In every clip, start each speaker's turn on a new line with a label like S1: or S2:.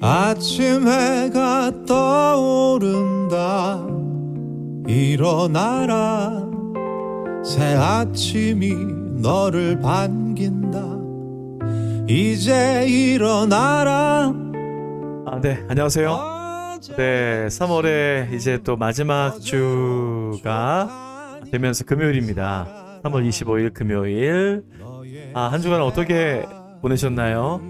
S1: 아침 해가 떠오른다. 일어나라. 새 아침이 너를 반긴다. 이제 일어나라.
S2: 네, 안녕하세요. 네, 3월에 이제 또 마지막 주가 되면서 금요일입니다. 3월 25일 금요일. 한 주간 어떻게 보내셨나요?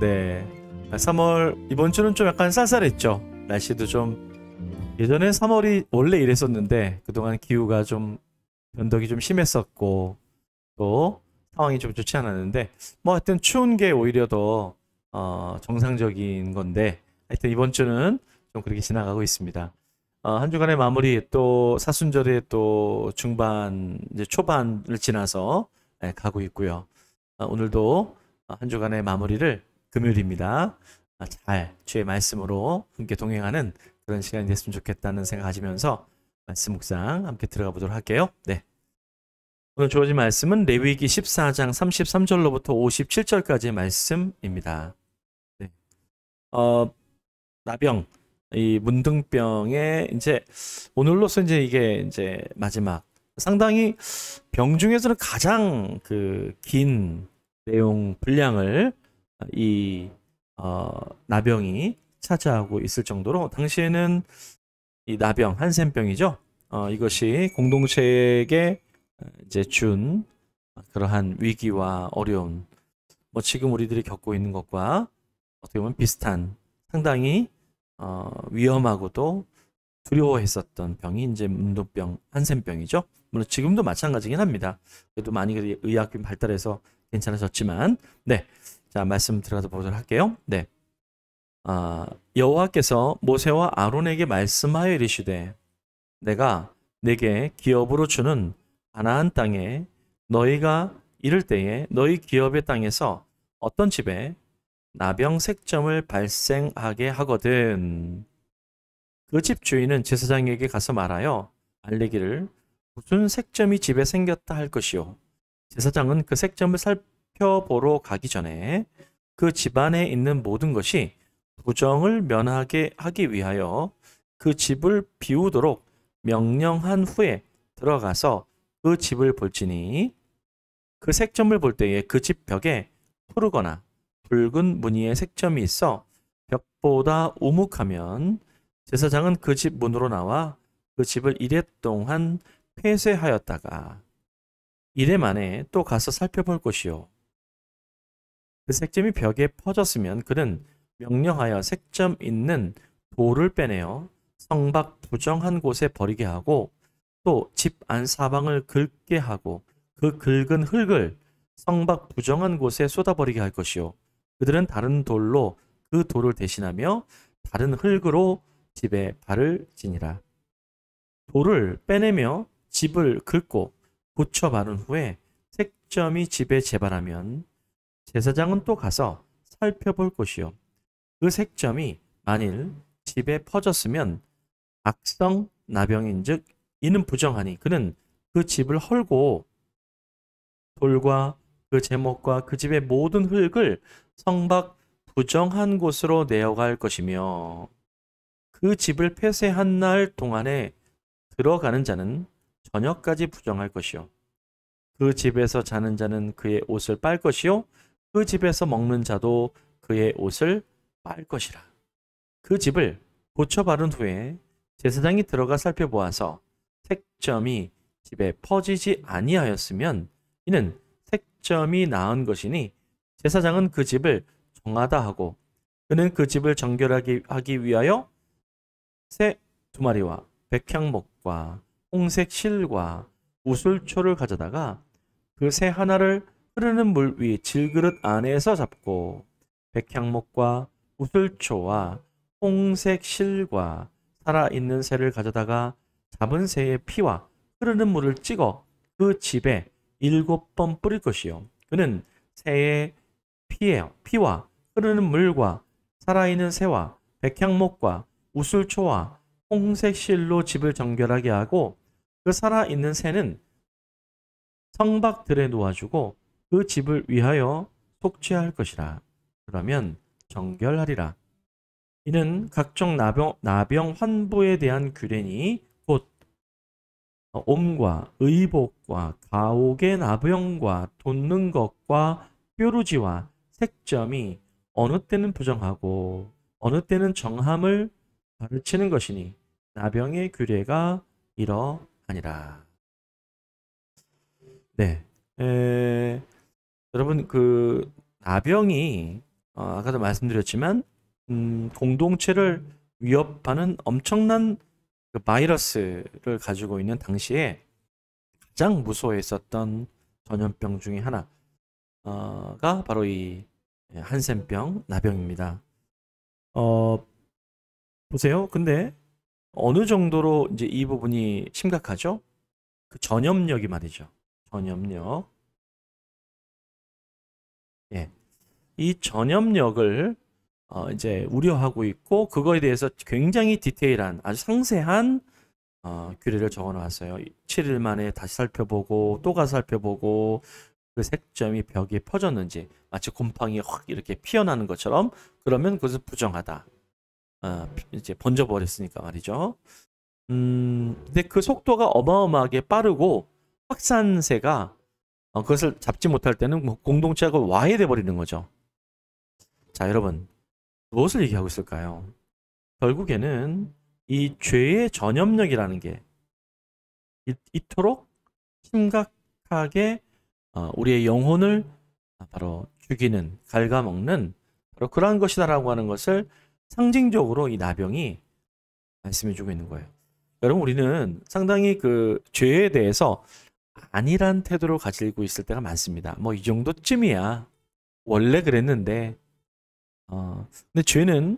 S2: 네, 3월 이번 주는 좀 약간 쌀쌀했죠. 날씨도 좀 예전에 3월이 원래 이랬었는데 그동안 기후가 좀 변덕이 좀 심했었고 또 상황이 좀 좋지 않았는데 뭐 하여튼 추운 게 오히려 더 정상적인 건데 하여튼 이번 주는 좀 그렇게 지나가고 있습니다. 한 주간의 마무리 또 사순절의 또 중반 이제 초반을 지나서 가고 있고요. 오늘도 한 주간의 마무리를 금요일입니다. 잘 주의 말씀으로 함께 동행하는 그런 시간이 됐으면 좋겠다는 생각하시면서 말씀 묵상 함께 들어가 보도록 할게요. 네. 오늘 주어진 말씀은 레위기 14장 33절로부터 57절까지의 말씀입니다. 네. 나병, 이 문둥병의 이제 오늘로서 이게 이제 마지막 상당히 병 중에서는 가장 그 긴 내용 분량을 이 나병이 차지하고 있을 정도로 당시에는 이 나병, 한센병이죠. 이것이 공동체에게 이제 준 그러한 위기와 어려움, 뭐 지금 우리들이 겪고 있는 것과 어떻게 보면 비슷한 상당히 위험하고도 두려워했었던 병이 이제 문둥병, 한센병이죠. 물론 지금도 마찬가지긴 합니다. 그래도 많이 의학이 발달해서 괜찮아졌지만, 네, 자 말씀 들어가서 보도록 할게요. 네, 여호와께서 모세와 아론에게 말씀하여 이르시되, 내가 내게 기업으로 주는 가나안 땅에 너희가 이를 때에 너희 기업의 땅에서 어떤 집에 나병 색점을 발생하게 하거든 그 집 주인은 제사장에게 가서 말하여 알리기를 무슨 색점이 집에 생겼다 할 것이요 제사장은 그 색점을 살펴보러 가기 전에 그 집안에 있는 모든 것이 부정을 면하게 하기 위하여 그 집을 비우도록 명령한 후에 들어가서 그 집을 볼지니 그 색점을 볼 때에 그 집 벽에 푸르거나 붉은 무늬의 색점이 있어 벽보다 우묵하면 제사장은 그 집 문으로 나와 그 집을 이레 동안 폐쇄하였다가 이레 만에 또 가서 살펴볼 것이요 그 색점이 벽에 퍼졌으면 그는 명령하여 색점 있는 돌을 빼내어 성밖 부정한 곳에 버리게 하고 또 집 안 사방을 긁게 하고 그 긁은 흙을 성밖 부정한 곳에 쏟아버리게 할 것이요 그들은 다른 돌로 그 돌을 대신하며 다른 흙으로 집에 발을 지니라. 돌을 빼내며 집을 긁고 붙여 바른 후에 색점이 집에 재발하면 제사장은 또 가서 살펴볼 것이요 그 색점이 만일 집에 퍼졌으면 악성 나병인즉 이는 부정하니 그는 그 집을 헐고 돌과 그 제목과 그 집의 모든 흙을 성밖 부정한 곳으로 내어갈 것이며 그 집을 폐쇄한 날 동안에 들어가는 자는 저녁까지 부정할 것이요 그 집에서 자는 자는 그의 옷을 빨 것이요 그 집에서 먹는 자도 그의 옷을 빨 것이라. 그 집을 고쳐 바른 후에 제사장이 들어가 살펴보아서 색점이 집에 퍼지지 아니하였으면 이는 색점이 나은 것이니 제사장은 그 집을 정하다 하고 그는 그 집을 정결하게 하기 위하여 새 2마리와 백향목과 홍색 실과 우슬초를 가져다가 그 새 하나를 흐르는 물 위 질그릇 안에서 잡고 백향목과 우슬초와 홍색 실과 살아있는 새를 가져다가 잡은 새의 피와 흐르는 물을 찍어 그 집에 7번 뿌릴 것이요 그는 새의 피와 흐르는 물과 살아있는 새와 백향목과 우슬초와 홍색 실로 집을 정결하게 하고 그 살아있는 새는 성박들에 놓아주고 그 집을 위하여 속죄할 것이라. 그러면 정결하리라. 이는 각종 나병 환부에 대한 규례니 곧 옴과 의복과 가옥의 나병과 돋는 것과 뾰루지와 색점이 어느 때는 부정하고 어느 때는 정함을 가르치는 것이니 나병의 규례가 이러하니라. 네, 여러분 그 나병이 아까도 말씀드렸지만 공동체를 위협하는 엄청난 그 바이러스를 가지고 있는 당시에 가장 무서워했었던 전염병 중에 하나가 바로 이 한센병, 나병입니다. 보세요. 근데 어느 정도로 이제 이 부분이 심각하죠? 그 전염력이 말이죠. 전염력. 예. 이 전염력을 이제 우려하고 있고 그거에 대해서 굉장히 디테일한 아주 상세한 규례를 적어 놨어요. 7일 만에 다시 살펴보고 또 가서 살펴보고 그 색점이 벽에 퍼졌는지 마치 곰팡이 확 이렇게 피어나는 것처럼 그러면 그것은 부정하다. 이제 번져버렸으니까 말이죠. 근데 그 속도가 어마어마하게 빠르고 확산세가 그것을 잡지 못할 때는 뭐 공동체가 와해돼 버리는 거죠. 자, 여러분 무엇을 얘기하고 있을까요? 결국에는 이 죄의 전염력이라는 게 이토록 심각하게 우리의 영혼을 바로 죽이는, 갉아먹는 바로 그러한 것이다라고 하는 것을 상징적으로 이 나병이 말씀해주고 있는 거예요. 여러분 우리는 상당히 그 죄에 대해서 안일한 태도를 가지고 있을 때가 많습니다. 뭐 이 정도쯤이야. 원래 그랬는데 근데 죄는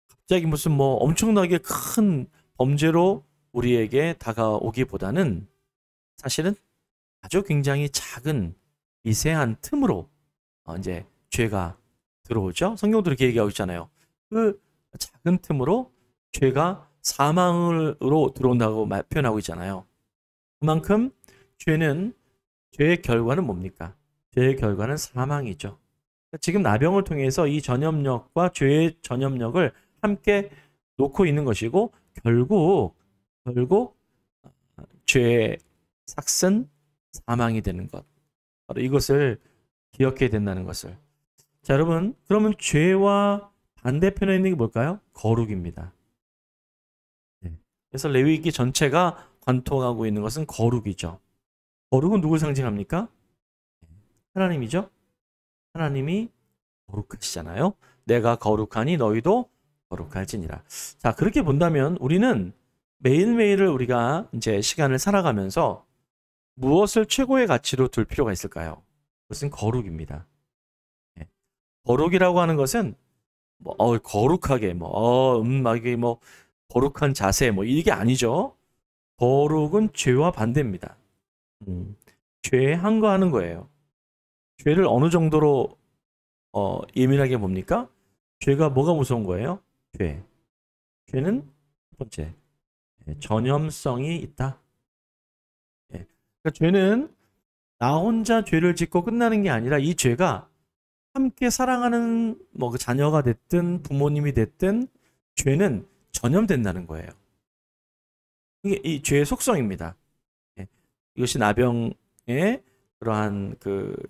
S2: 갑자기 무슨 뭐 엄청나게 큰 범죄로 우리에게 다가오기보다는 사실은 아주 굉장히 작은 미세한 틈으로 이제 죄가 들어오죠. 성경도 이렇게 얘기하고 있잖아요. 그 작은 틈으로 죄가 사망으로 들어온다고 표현하고 있잖아요. 그만큼 죄의 결과는 뭡니까? 죄의 결과는 사망이죠. 지금 나병을 통해서 이 전염력과 죄의 전염력을 함께 놓고 있는 것이고 결국 죄의 삭은 사망이 되는 것. 바로 이것을 기억해야 된다는 것을. 자, 여러분, 그러면 죄와 반대편에 있는 게 뭘까요? 거룩입니다. 네. 그래서 레위기 전체가 관통하고 있는 것은 거룩이죠. 거룩은 누굴 상징합니까? 하나님이죠. 하나님이 거룩하시잖아요. 내가 거룩하니 너희도 거룩할지니라. 자, 그렇게 본다면 우리는 매일매일을 우리가 이제 시간을 살아가면서 무엇을 최고의 가치로 둘 필요가 있을까요? 그것은 거룩입니다. 네. 거룩이라고 하는 것은 뭐 거룩하게 막 이게 뭐 거룩한 자세 뭐 이게 아니죠. 거룩은 죄와 반대입니다. 죄에 항거하는 거예요. 죄를 어느 정도로 예민하게 봅니까? 죄가 뭐가 무서운 거예요? 죄는 첫 번째 전염성이 있다. 그러니까 죄는 나 혼자 죄를 짓고 끝나는 게 아니라 이 죄가 함께 사랑하는 뭐 그 자녀가 됐든 부모님이 됐든 죄는 전염된다는 거예요. 이게 이 죄의 속성입니다. 이것이 나병의 그러한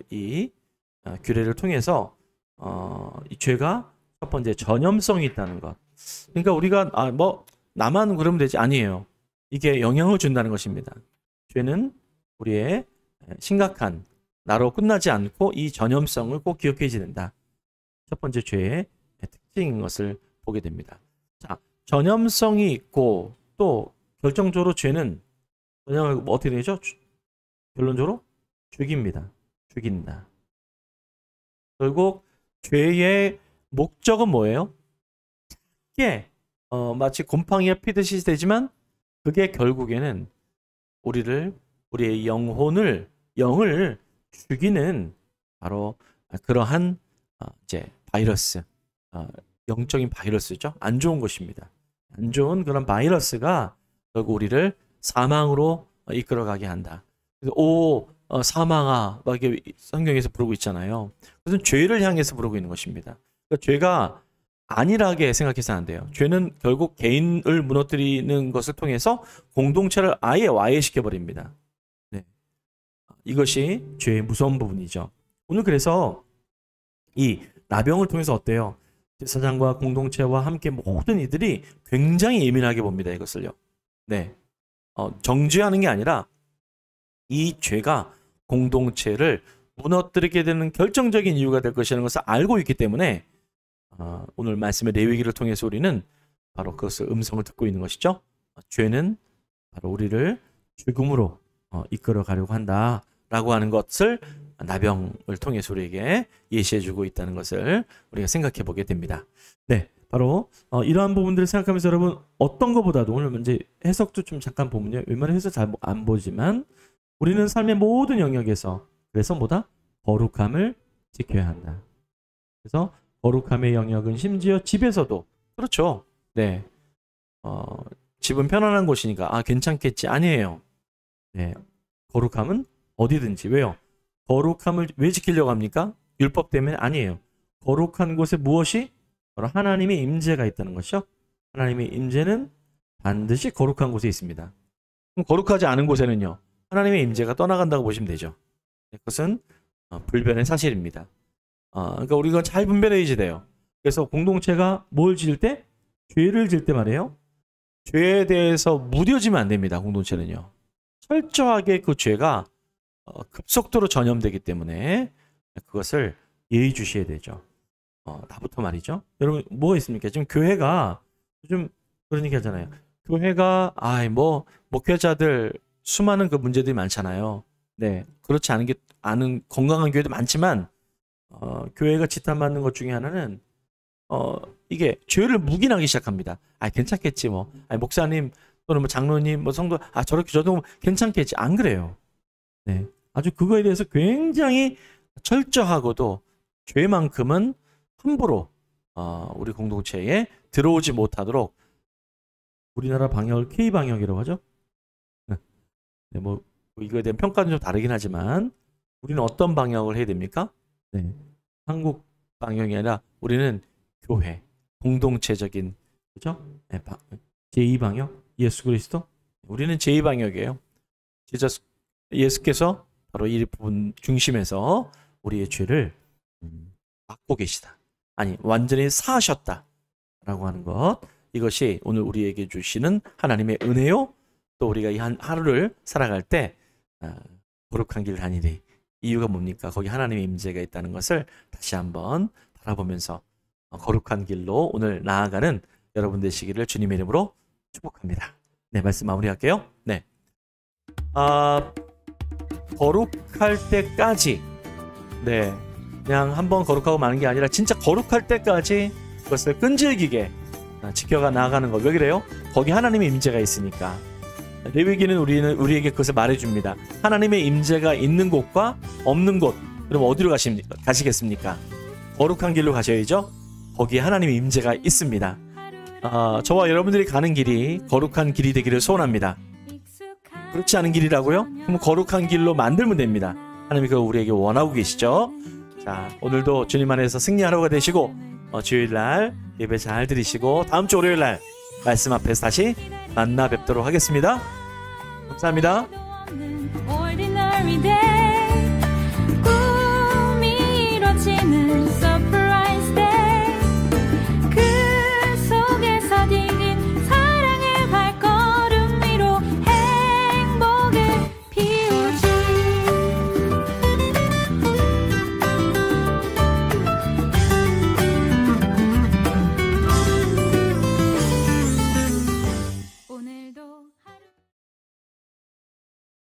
S2: 이 규례를 통해서 이 죄가 첫 번째 전염성이 있다는 것. 그러니까 우리가 뭐 나만 그러면 되지 아니에요. 이게 영향을 준다는 것입니다. 죄는 우리의 심각한 나로 끝나지 않고 이 전염성을 꼭 기억해야 된다. 첫 번째 죄의 특징인 것을 보게 됩니다. 자, 전염성이 있고 또 결정적으로 죄는 어떻게 되죠? 결론적으로 죽입니다. 죽인다. 결국 죄의 목적은 뭐예요? 작게 마치 곰팡이가 피듯이 되지만 그게 결국에는 우리의 영을 죽이는 바로 그러한 이제 바이러스, 영적인 바이러스죠. 안 좋은 것입니다. 안 좋은 그런 바이러스가 결국 우리를 사망으로 이끌어가게 한다. 그래서 사망아 막 이렇게 성경에서 부르고 있잖아요. 그것은 죄를 향해서 부르고 있는 것입니다. 그러니까 죄가 안일하게 생각해서는 안 돼요. 죄는 결국 개인을 무너뜨리는 것을 통해서 공동체를 아예 와해시켜 버립니다. 네. 이것이 죄의 무서운 부분이죠. 오늘 그래서 이 나병을 통해서 어때요? 제사장과 공동체와 함께 모든 이들이 굉장히 예민하게 봅니다. 이것을요. 네. 정죄하는 게 아니라 이 죄가 공동체를 무너뜨리게 되는 결정적인 이유가 될 것이라는 것을 알고 있기 때문에 오늘 말씀의 레위기를 통해서 우리는 바로 그것을 음성을 듣고 있는 것이죠. 죄는 바로 우리를 죽음으로 이끌어 가려고 한다라고 하는 것을 나병을 통해서 우리에게 예시해주고 있다는 것을 우리가 생각해 보게 됩니다. 네, 바로 이러한 부분들을 생각하면서 여러분 어떤 것보다도 오늘 이제 해석도 좀 잠깐 보면요. 웬만하면 해석 잘 안 보지만 우리는 삶의 모든 영역에서 그래서 뭐다? 거룩함을 지켜야 한다. 그래서 거룩함의 영역은 심지어 집에서도 그렇죠. 네, 집은 편안한 곳이니까 괜찮겠지 아니에요. 네, 거룩함은 어디든지 왜요? 거룩함을 왜 지키려고 합니까? 율법 때문에 아니에요. 거룩한 곳에 무엇이? 바로 하나님의 임재가 있다는 것이죠. 하나님의 임재는 반드시 거룩한 곳에 있습니다. 그럼 거룩하지 않은 곳에는요. 하나님의 임재가 떠나간다고 보시면 되죠. 그것은 불변의 사실입니다. 그러니까 우리가 잘 분별해야지 돼요. 그래서 공동체가 뭘 지을 때? 죄를 지을 때 말이에요. 죄에 대해서 무뎌지면 안 됩니다. 공동체는요. 철저하게 그 죄가 급속도로 전염되기 때문에 그것을 예의주시해야 되죠. 나부터 말이죠. 여러분 뭐가 있습니까? 지금 교회가 요즘 그런 얘기 하잖아요. 교회가 목회자들 수많은 그 문제들이 많잖아요. 네, 그렇지 않은 건강한 교회도 많지만 교회가 지탄받는 것 중에 하나는 이게 죄를 묵인하기 시작합니다. 괜찮겠지 뭐. 목사님 또는 뭐 장로님 뭐 성도 저렇게 저도 괜찮겠지. 안 그래요. 네. 아주 그거에 대해서 굉장히 철저하고도 죄만큼은 함부로 우리 공동체에 들어오지 못하도록 우리나라 방역을 K방역이라고 하죠. 네, 뭐 이거에 대한 평가는 좀 다르긴 하지만 우리는 어떤 방역을 해야 됩니까? 네, 한국 방역이 아니라 우리는 교회, 공동체적인 그죠? 네, 제2방역, 예수 그리스도. 우리는 제2방역이에요. 예수께서 바로 이 부분 중심에서 우리의 죄를 막고 계시다. 완전히 사하셨다라고 하는 것. 이것이 오늘 우리에게 주시는 하나님의 은혜요. 또 우리가 이 하루를 살아갈 때 거룩한 길 다니리. 이유가 뭡니까? 거기 하나님의 임재가 있다는 것을 다시 한번 바라보면서 거룩한 길로 오늘 나아가는 여러분 되시기를 주님의 이름으로 축복합니다. 네, 말씀 마무리할게요. 네. 거룩할 때까지 네, 그냥 한번 거룩하고 마는 게 아니라 진짜 거룩할 때까지 그것을 끈질기게 지켜가 나아가는 거. 왜 그래요? 거기 하나님의 임재가 있으니까. 레위기는 우리에게 그것을 말해줍니다. 하나님의 임재가 있는 곳과 없는 곳. 그럼 어디로 가시겠습니까? 거룩한 길로 가셔야죠. 거기에 하나님의 임재가 있습니다. 저와 여러분들이 가는 길이 거룩한 길이 되기를 소원합니다. 그렇지 않은 길이라고요? 그럼 거룩한 길로 만들면 됩니다. 하나님이 그걸 우리에게 원하고 계시죠. 자, 오늘도 주님 안에서 승리하는 하루가 되시고 주일날 예배 잘 드리시고 다음 주 월요일날 말씀 앞에서 다시 만나 뵙도록 하겠습니다. 감사합니다.